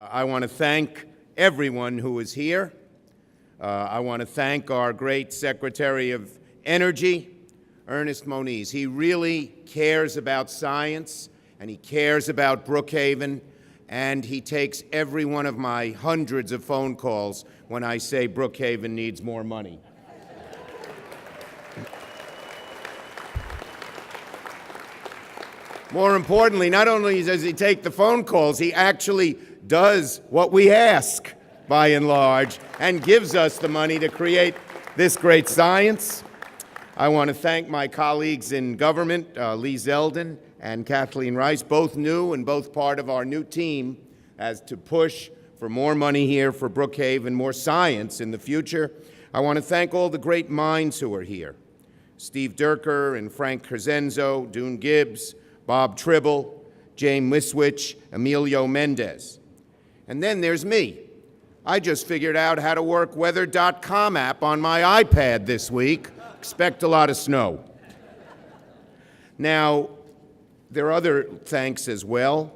I want to thank everyone who is here. I want to thank our great Secretary of Energy, Ernest Moniz. He really cares about science, and he cares about Brookhaven, and he takes every one of my hundreds of phone calls when I say Brookhaven needs more money. More importantly, not only does he take the phone calls, he actually does what we ask, by and large, and gives us the money to create this great science. I want to thank my colleagues in government, Lee Zeldin and Kathleen Rice, both new and both part of our new team, as to push for more money here for Brookhaven, more science in the future. I want to thank all the great minds who are here. Steve Durker and Frank Crescenzo, Doon Gibbs, Bob Tribble, James Miswich, Emilio Mendez. And then there's me. I just figured out how to work weather.com app on my iPad this week. Expect a lot of snow. Now, there are other thanks as well.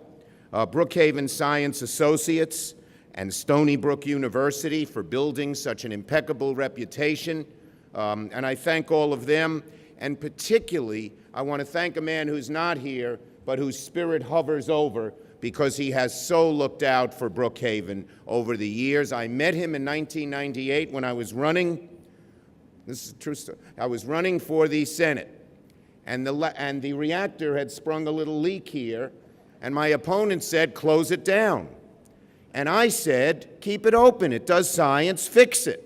Brookhaven Science Associates and Stony Brook University for building such an impeccable reputation. And I thank all of them. And particularly, I want to thank a man who's not here, but whose spirit hovers over, because he has so looked out for Brookhaven over the years. I met him in 1998 when I was running. This is a true story. I was running for the Senate, and the reactor had sprung a little leak here, and my opponent said, close it down. And I said, keep it open. It does science. Fix it.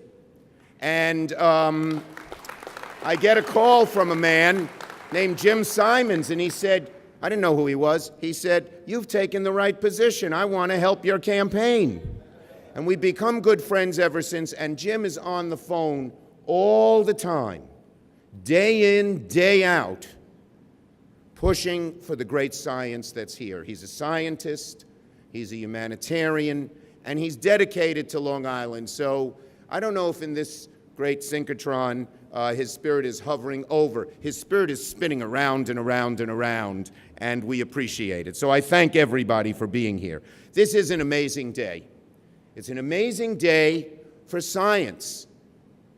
And I get a call from a man named Jim Simons, and he said, I didn't know who he was. He said, you've taken the right position. I want to help your campaign. And we've become good friends ever since, and Jim is on the phone all the time, day in, day out, pushing for the great science that's here. He's a scientist, he's a humanitarian, and he's dedicated to Long Island. So I don't know if in this great synchrotron his spirit is hovering over. His spirit is spinning around and around and around, and we appreciate it. So I thank everybody for being here. This is an amazing day. It's an amazing day for science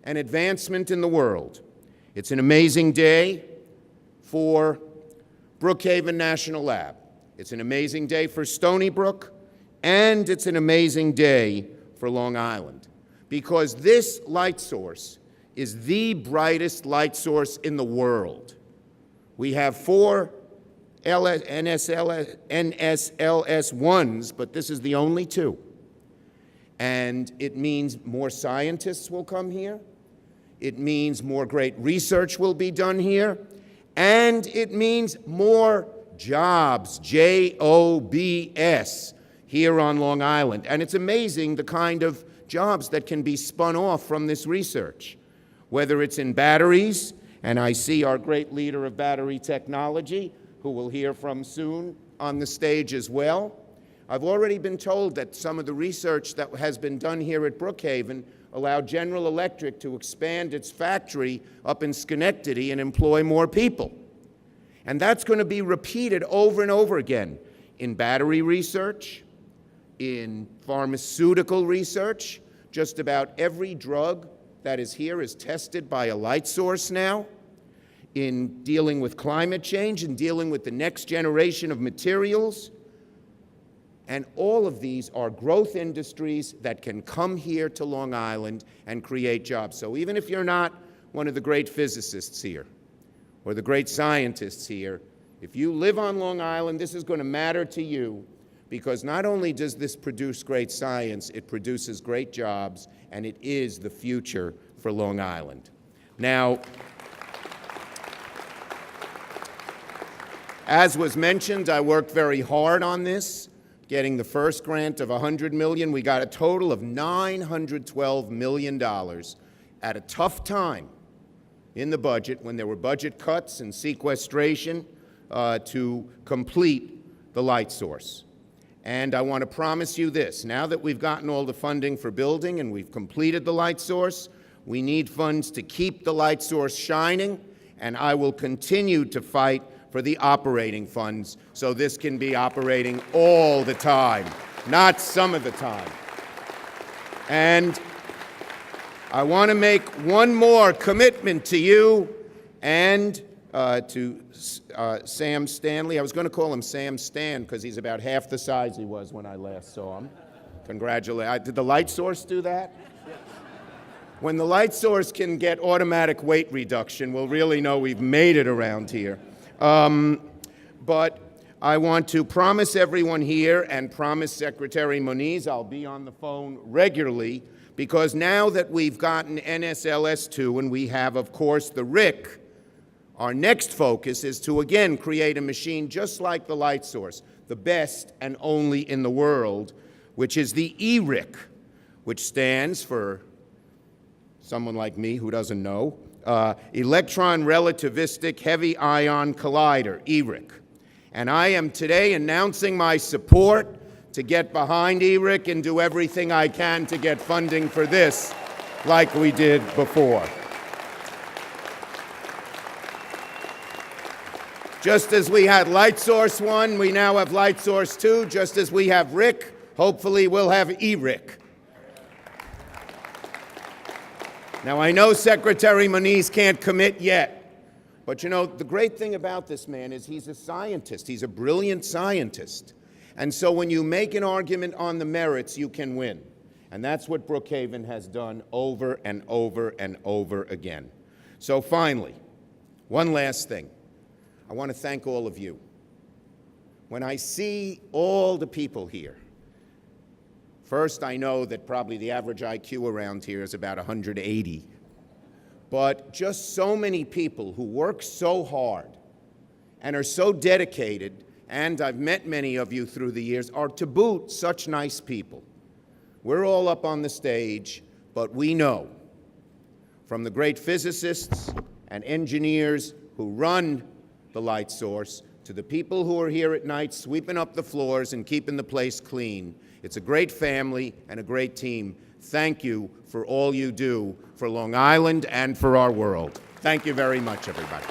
and advancement in the world. It's an amazing day for Brookhaven National Lab. It's an amazing day for Stony Brook, and it's an amazing day for Long Island, because this light source is the brightest light source in the world. We have 4 NSLS-Is, but this is the only 2. And it means more scientists will come here. It means more great research will be done here. And it means more jobs, J-O-B-S, here on Long Island. And it's amazing the kind of jobs that can be spun off from this research, whether it's in batteries, and I see our great leader of battery technology, who we'll hear from soon, on the stage as well. I've already been told that some of the research that has been done here at Brookhaven allowed General Electric to expand its factory up in Schenectady and employ more people. And that's going to be repeated over and over again in battery research, in pharmaceutical research. Just about every drug that is here is tested by a light source now, in dealing with climate change and dealing with the next generation of materials. And all of these are growth industries that can come here to Long Island and create jobs. So even if you're not one of the great physicists here or the great scientists here, if you live on Long Island, this is going to matter to you, because not only does this produce great science, it produces great jobs, and it is the future for Long Island. Now, as was mentioned, I worked very hard on this, getting the first grant of $100 million. We got a total of $912 million at a tough time in the budget, when there were budget cuts and sequestration, to complete the light source. And I want to promise you this: now that we've gotten all the funding for building and we've completed the light source, we need funds to keep the light source shining, and I will continue to fight for the operating funds so this can be operating all the time. not some of the time. And I want to make one more commitment to you and to Sam Stanley. I was going to call him Sam Stan because he's about half the size he was when I last saw him. Congratulations. Did the light source do that? When the light source can get automatic weight reduction, we'll really know we've made it around here. But I want to promise everyone here and promise Secretary Moniz I'll be on the phone regularly, because now that we've gotten NSLS-II and we have, of course, the RIC, our next focus is to again create a machine just like the light source, the best and only in the world, which is the ERIC, which stands for, someone like me who doesn't know, Electron Relativistic Heavy Ion Collider, ERIC. And I am today announcing my support to get behind ERIC and do everything I can to get funding for this like we did before. Just as we had Light Source 1, we now have Light Source 2. Just as we have RIC, hopefully we'll have ERIC. Now, I know Secretary Moniz can't commit yet, but you know, the great thing about this man is he's a scientist. He's a brilliant scientist. And so when you make an argument on the merits, you can win. And that's what Brookhaven has done over and over and over again. So finally, one last thing. I want to thank all of you. When I see all the people here, first, I know that probably the average IQ around here is about 180. But just so many people who work so hard and are so dedicated, and I've met many of you through the years, are to boot such nice people. We're all up on the stage, but we know from the great physicists and engineers who run the light source to the people who are here at night sweeping up the floors and keeping the place clean. It's a great family and a great team. Thank you for all you do for Long Island and for our world. Thank you very much, everybody.